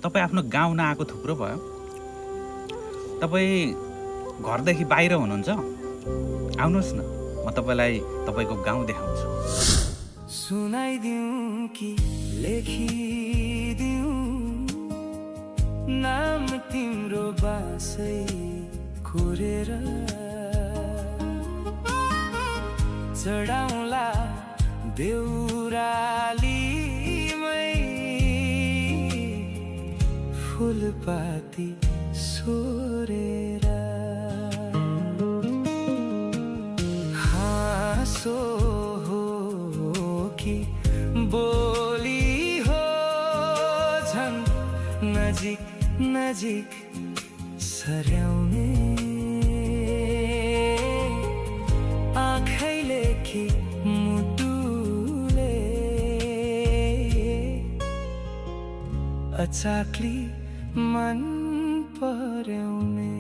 तपाईँ आफ्नो गाउँ नआएको थुप्रो भयो। तपाईँ घरदेखि बाहिर हुनुहुन्छ, आउनुहोस् न, म तपाईँलाई तपाईँको गाउँ देखाउँछु। सुनाइदिउँ कि लेखिदिउँ नाम तिम्रो बासै कोरेर चढाउँला देउरालीमै फुलपाती सोरेर हाँसो हो कि बोली हो झन् नजिक नजिक सर्याउने आँखैले कि मुटुले अचाक्ली मन पर्याउने